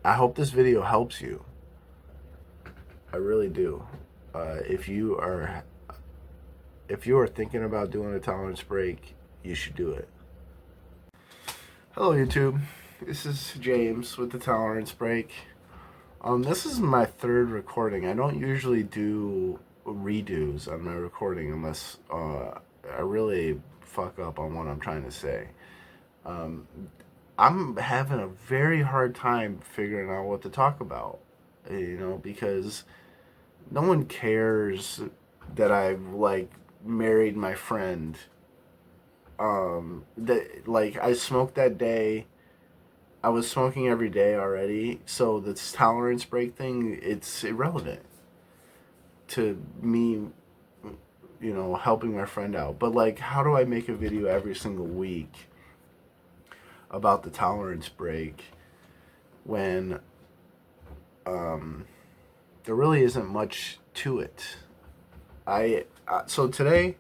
I hope this video helps you. I really do. If you are thinking about doing a tolerance break, you should do it. Hello YouTube, this is James with the Tolerance Break. This is my third recording. I don't usually do redos on my recording unless I really fuck up on what I'm trying to say. I'm having a very hard time figuring out what to talk about, because no one cares that I've married my friend. That I smoked that day. I was smoking every day already, so this tolerance break thing, it's irrelevant to me, helping my friend out. But how do I make a video every single week about the tolerance break when there really isn't much to it? So today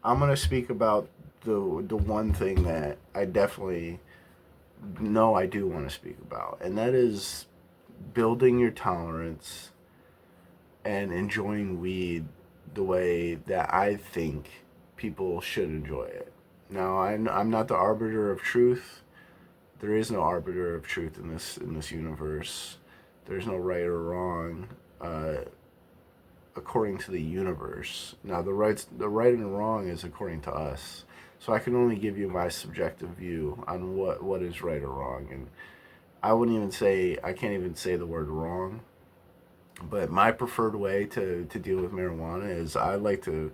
I'm gonna speak about the one thing that I definitely know I do want to speak about, and that is building your tolerance and enjoying weed the way that I think people should enjoy it. Now, I'm not the arbiter of truth. There is no arbiter of truth in this universe. There's no right or wrong according to the universe. Now, the right and wrong is according to us. So I can only give you my subjective view on what is right or wrong. And I can't even say the word wrong. But my preferred way to deal with marijuana is I like to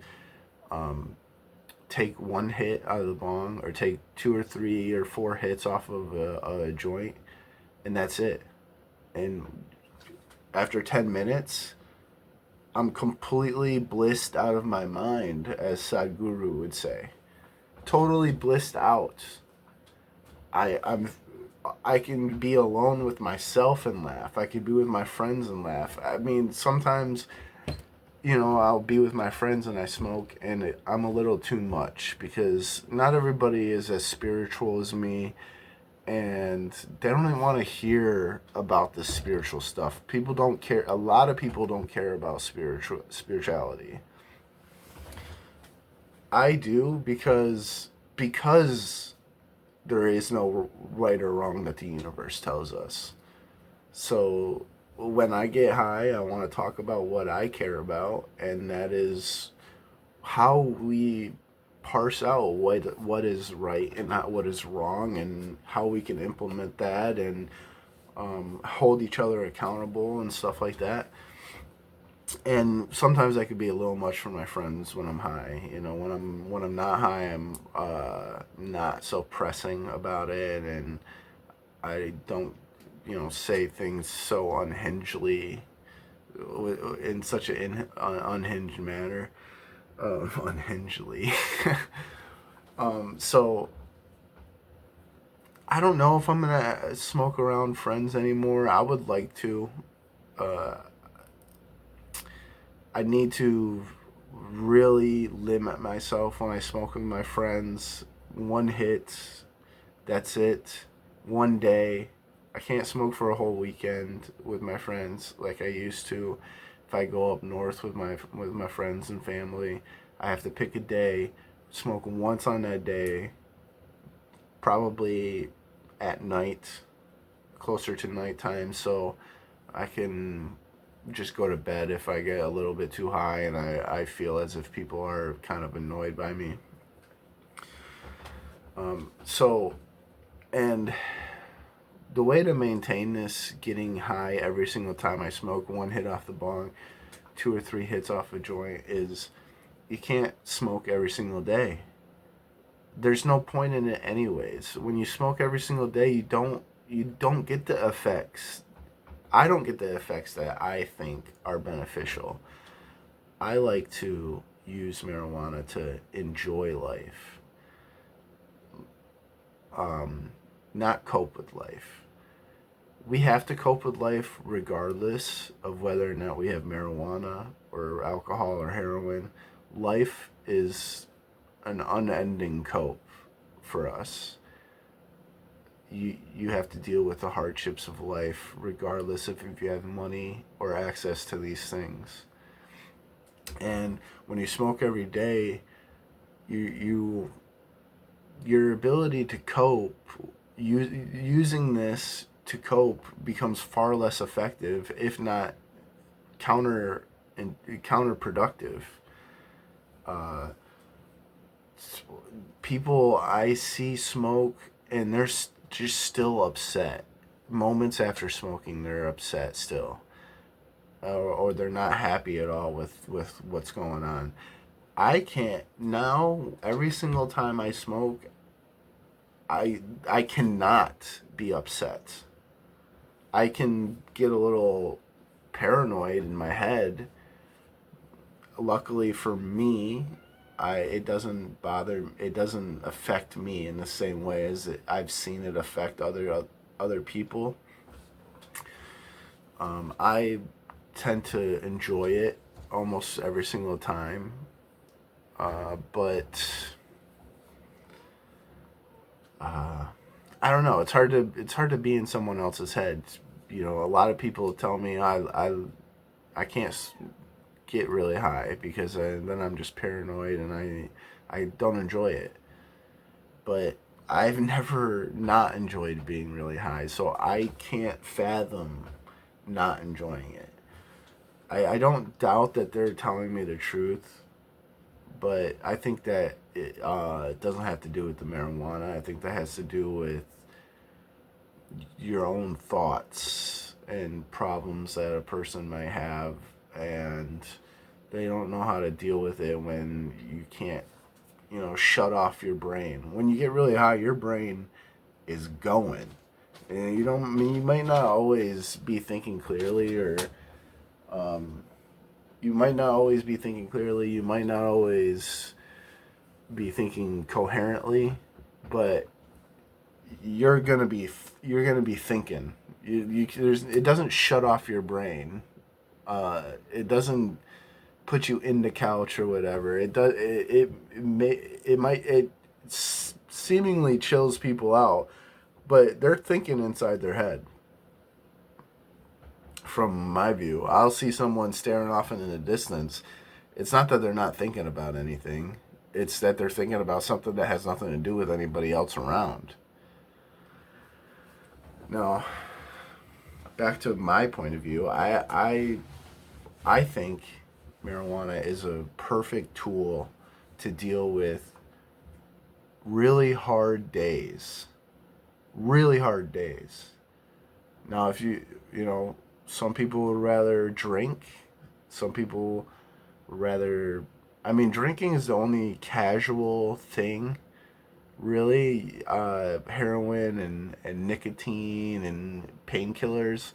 take one hit out of the bong, or take 2 or 3 or 4 hits off of a joint, and that's it. And after 10 minutes, I'm completely blissed out of my mind, as Sadhguru would say. Totally blissed out. I can be alone with myself and laugh. I can be with my friends and laugh. I mean, sometimes, I'll be with my friends and I smoke, and I'm a little too much, because not everybody is as spiritual as me, and they don't even want to hear about the spiritual stuff. People don't care. A lot of people don't care about spirituality. I do, because there is no right or wrong that the universe tells us. So when I get high, I want to talk about what I care about, and that is how we parse out what is right and not what is wrong, and how we can implement that, and hold each other accountable and stuff like that. And sometimes that could be a little much for my friends when I'm high. When I'm not high, I'm not so pressing about it, and I don't, say things so unhingedly, in such an unhinged manner, unhingedly. So I don't know if I'm gonna smoke around friends anymore. I would like to. Uh, I need to really limit myself when I smoke with my friends. One hit, that's it. One day. I can't smoke for a whole weekend with my friends like I used to. If I go up north with my friends and family, I have to pick a day, smoke once on that day, probably at night, closer to nighttime, so I can just go to bed if I get a little bit too high and I feel as if people are kind of annoyed by me. So, and the way to maintain this getting high every single time I smoke, one hit off the bong, 2 or 3 hits off a joint, is you can't smoke every single day. There's no point in it anyways. When you smoke every single day, you don't get the effects. I don't get the effects that I think are beneficial. I like to use marijuana to enjoy life, not cope with life. We have to cope with life regardless of whether or not we have marijuana or alcohol or heroin. Life is an unending cope for us. you have to deal with the hardships of life, regardless if you have money or access to these things. And when you smoke every day, you your ability to cope, using this to cope, becomes far less effective, if not counterproductive. Uh, People I see smoke and they're just still upset. Moments after smoking, they're upset still, or they're not happy at all with what's going on. I can't now. Every single time I smoke, I cannot be upset. I can get a little paranoid in my head. Luckily for me, it doesn't bother. It doesn't affect me in the same way as I've seen it affect other people. I tend to enjoy it almost every single time, but I don't know. It's hard to be in someone else's head. A lot of people tell me I can't get really high because then I'm just paranoid and I don't enjoy it. But I've never not enjoyed being really high, so I can't fathom not enjoying it. I don't doubt that they're telling me the truth, but I think that it doesn't have to do with the marijuana. I think that has to do with your own thoughts and problems that a person might have, and they don't know how to deal with it when you can't, shut off your brain. When you get really high, your brain is going, and you might not always be thinking clearly, or you might not always be thinking clearly. You might not always be thinking coherently, but you're gonna be thinking. It doesn't shut off your brain. It doesn't put you in the couch or whatever. It does. It seemingly chills people out, but they're thinking inside their head. From my view, I'll see someone staring off into the distance. It's not that they're not thinking about anything. It's that they're thinking about something that has nothing to do with anybody else around. Now, back to my point of view, I think marijuana is a perfect tool to deal with really hard days. Really hard days. Now, if some people would rather drink. Some people would rather. I mean, drinking is the only casual thing, really. Heroin and nicotine and painkillers,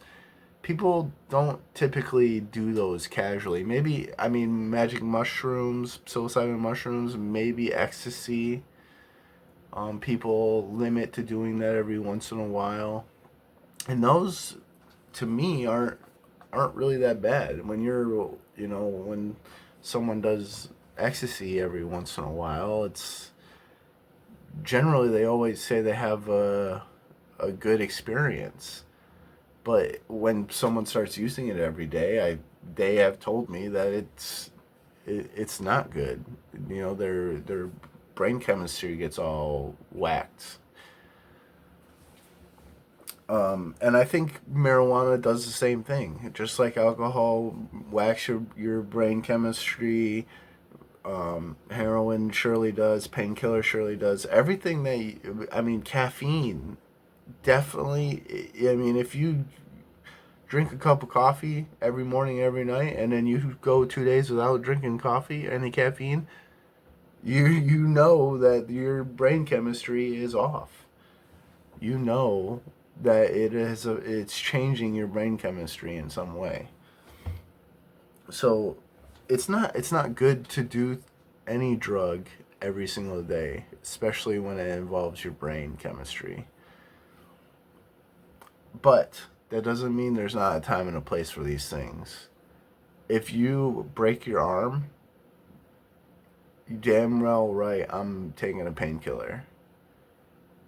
people don't typically do those casually. Maybe, I mean, magic mushrooms, psilocybin mushrooms, maybe ecstasy. People limit to doing that every once in a while, and those, to me, aren't really that bad. When someone does ecstasy every once in a while, it's generally they always say they have a good experience. But when someone starts using it every day, they have told me that it's not good. Their brain chemistry gets all whacked. And I think marijuana does the same thing. Just like alcohol whacks your brain chemistry, heroin surely does, painkiller surely does. Everything I mean, caffeine definitely. I mean, if you drink a cup of coffee every morning, every night, and then you go 2 days without drinking coffee, any caffeine, you know that your brain chemistry is off. You know that it's changing your brain chemistry in some way. So it's not good to do any drug every single day, especially when it involves your brain chemistry. But that doesn't mean there's not a time and a place for these things. If you break your arm, you damn well right I'm taking a painkiller.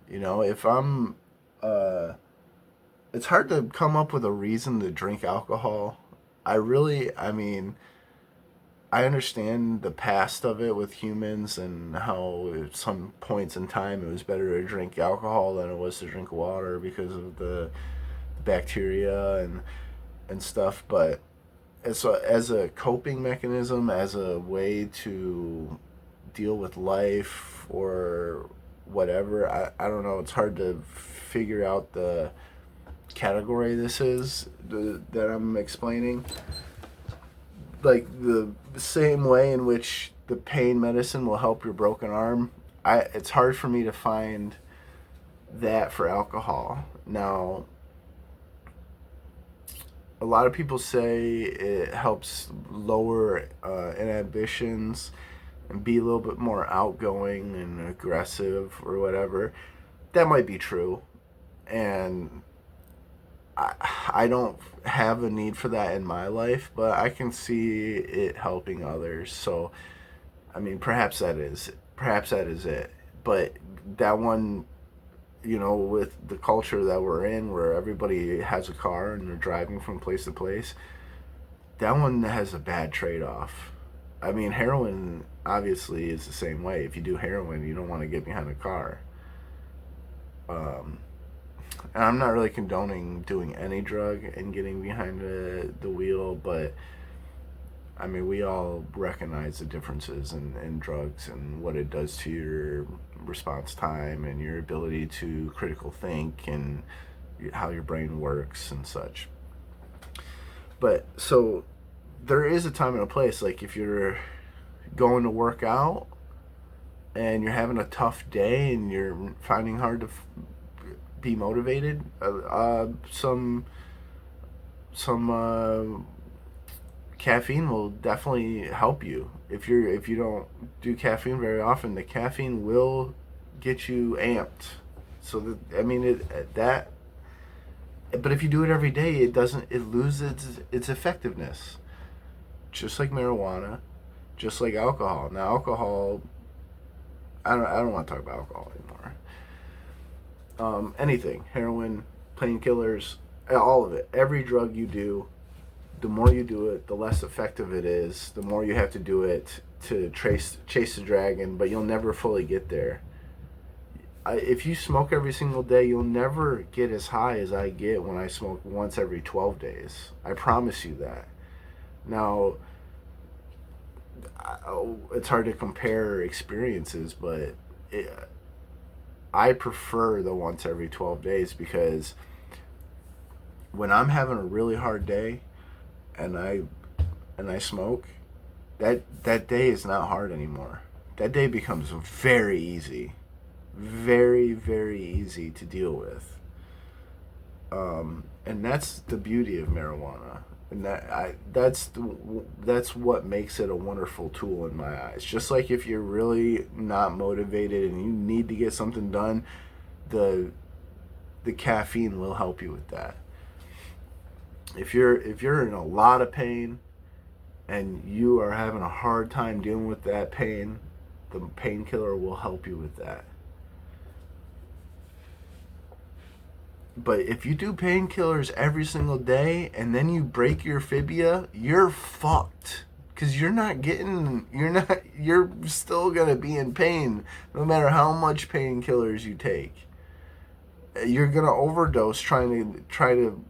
If I'm it's hard to come up with a reason to drink alcohol. I mean, I understand the past of it with humans and how at some points in time it was better to drink alcohol than it was to drink water because of the bacteria and stuff. But as a coping mechanism, as a way to deal with life or whatever, I don't know. It's hard to figure out the category this is that I'm explaining. Like the same way in which the pain medicine will help your broken arm, it's hard for me to find that for alcohol. Now, a lot of people say it helps lower inhibitions and be a little bit more outgoing and aggressive or whatever. That might be true, and I don't have a need for that in my life, but I can see it helping others. So, I mean, perhaps that is it. But that one, with the culture that we're in, where everybody has a car and they're driving from place to place, that one has a bad trade-off. I mean, heroin obviously is the same way. If you do heroin, you don't want to get behind a car. Um, and I'm not really condoning doing any drug and getting behind the wheel, but I mean, we all recognize the differences in drugs and what it does to your response time and your ability to critical think and how your brain works and such. But so there is a time and a place. Like if you're going to work out and you're having a tough day and you're finding hard to be motivated, some caffeine will definitely help you. If you don't do caffeine very often, the caffeine will get you amped. So that, I mean that. But if you do it every day, it loses its effectiveness. Just like marijuana, just like alcohol. Now alcohol, I don't want to talk about alcohol anymore. Anything, heroin, painkillers, all of it. Every drug you do, the more you do it, the less effective it is. The more you have to do it to chase the dragon, but you'll never fully get there. If you smoke every single day, you'll never get as high as I get when I smoke once every 12 days. I promise you that. Now, it's hard to compare experiences, but I prefer the once every 12 days because when I'm having a really hard day and I smoke, that day is not hard anymore. That day becomes very easy. Very, very easy to deal with. And that's the beauty of marijuana. And that's what makes it a wonderful tool in my eyes. Just like if you're really not motivated and you need to get something done, the caffeine will help you with that. If you're in a lot of pain and you are having a hard time dealing with that pain, the painkiller will help you with that. But if you do painkillers every single day and then you break your fibia, you're fucked. Because you're still going to be in pain no matter how much painkillers you take. You're going to overdose trying to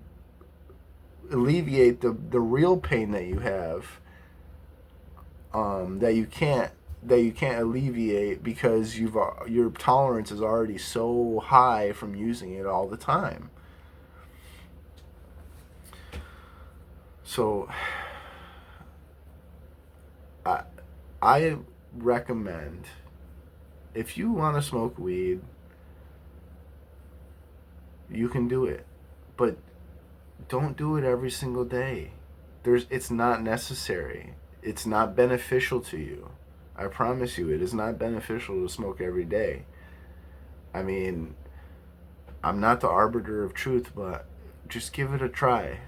alleviate the real pain that you have, that you can't alleviate because your tolerance is already so high from using it all the time. So I recommend, if you want to smoke weed, you can do it, but don't do it every single day. It's not necessary. It's not beneficial to you. I promise you, it is not beneficial to smoke every day. I mean, I'm not the arbiter of truth, but just give it a try,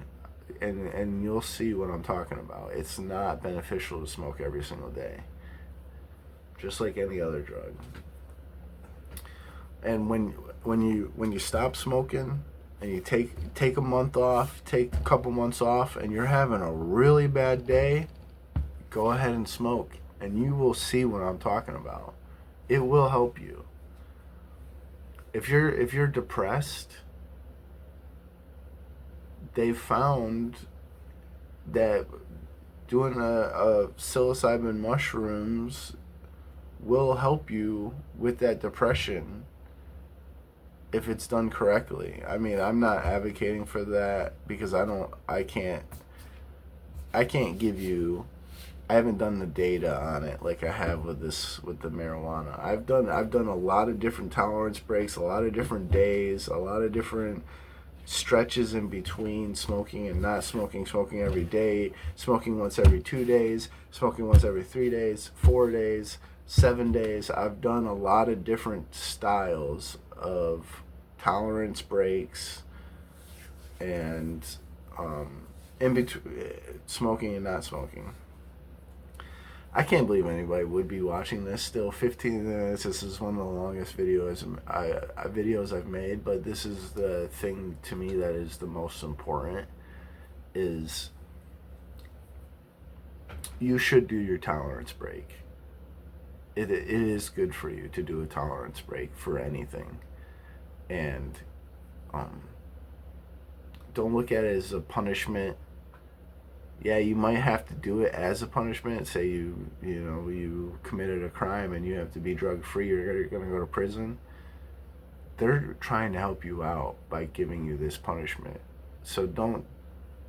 and you'll see what I'm talking about. It's not beneficial to smoke every single day, just like any other drug. And when you stop smoking and you take a month off, take a couple months off, and you're having a really bad day, go ahead and smoke, and you will see what I'm talking about. It will help you. If you're depressed, they've found that doing a psilocybin mushrooms will help you with that depression if it's done correctly. I mean, I'm not advocating for that because I can't give you, I haven't done the data on it like I have with the marijuana. I've done a lot of different tolerance breaks, a lot of different days, a lot of different stretches in between smoking and not smoking, smoking every day, smoking once every 2 days, smoking once every 3 days, 4 days, 7 days. I've done a lot of different styles of tolerance breaks and in between smoking and not smoking. I can't believe anybody would be watching this still. 15 minutes. This is one of the longest videos I've made, but this is the thing to me that is the most important. Is you should do your tolerance break. It is good for you to do a tolerance break for anything, and don't look at it as a punishment. Yeah, you might have to do it as a punishment. Say you committed a crime and you have to be drug free, or you're going to go to prison. They're trying to help you out by giving you this punishment. So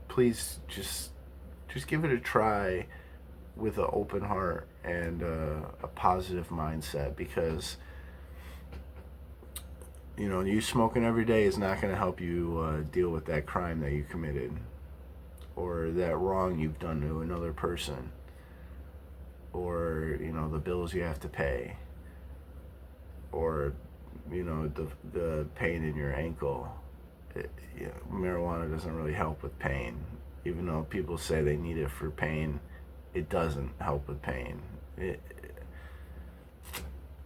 please just give it a try with an open heart and a positive mindset, because you smoking every day is not going to help you deal with that crime that you committed, or that wrong you've done to another person, or the bills you have to pay, or the pain in your ankle. Marijuana doesn't really help with pain, even though people say they need it for pain. It doesn't help with pain.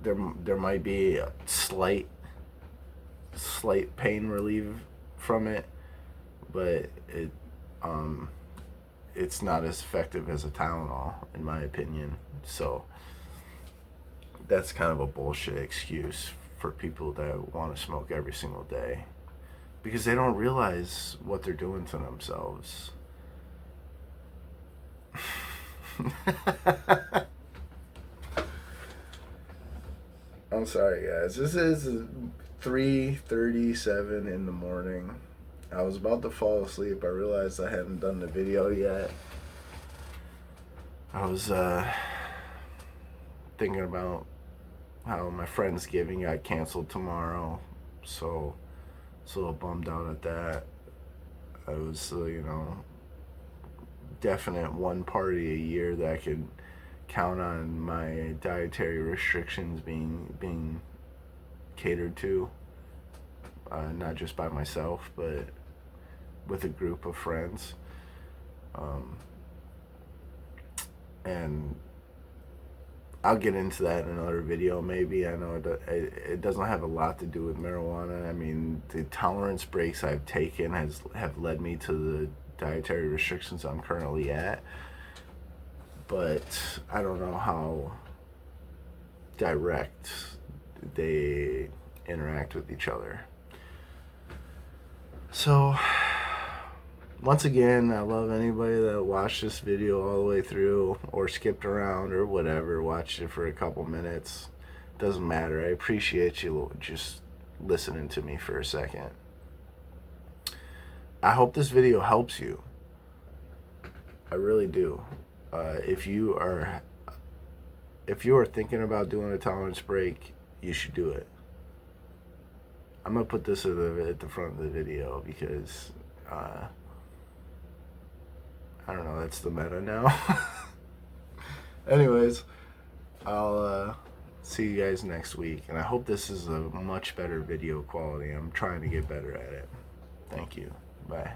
There might be a slight pain relief from it, but it's not as effective as a Tylenol, in my opinion. So that's kind of a bullshit excuse for people that want to smoke every single day, because they don't realize what they're doing to themselves. I'm sorry, guys. This is 3:37 in the morning. I was about to fall asleep. I realized I hadn't done the video yet. I was thinking about how my Friendsgiving got canceled tomorrow, so I was a little bummed out at that. I was, definite one party a year that I could count on my dietary restrictions being catered to, not just by myself, but with a group of friends. And I'll get into that in another video maybe. I know it doesn't have a lot to do with marijuana. I mean, the tolerance breaks I've taken have led me to the dietary restrictions I'm currently at, but I don't know how direct they interact with each other. So once again, I love anybody that watched this video all the way through, or skipped around, or whatever, watched it for a couple minutes. Doesn't matter. I appreciate you just listening to me for a second. I hope this video helps you. I really do. If you are thinking about doing a tolerance break, you should do it. I'm gonna put this at the front of the video because I don't know, that's the meta now. Anyways, I'll see you guys next week, and I hope this is a much better video quality. I'm trying to get better at it. Thank you. Bye.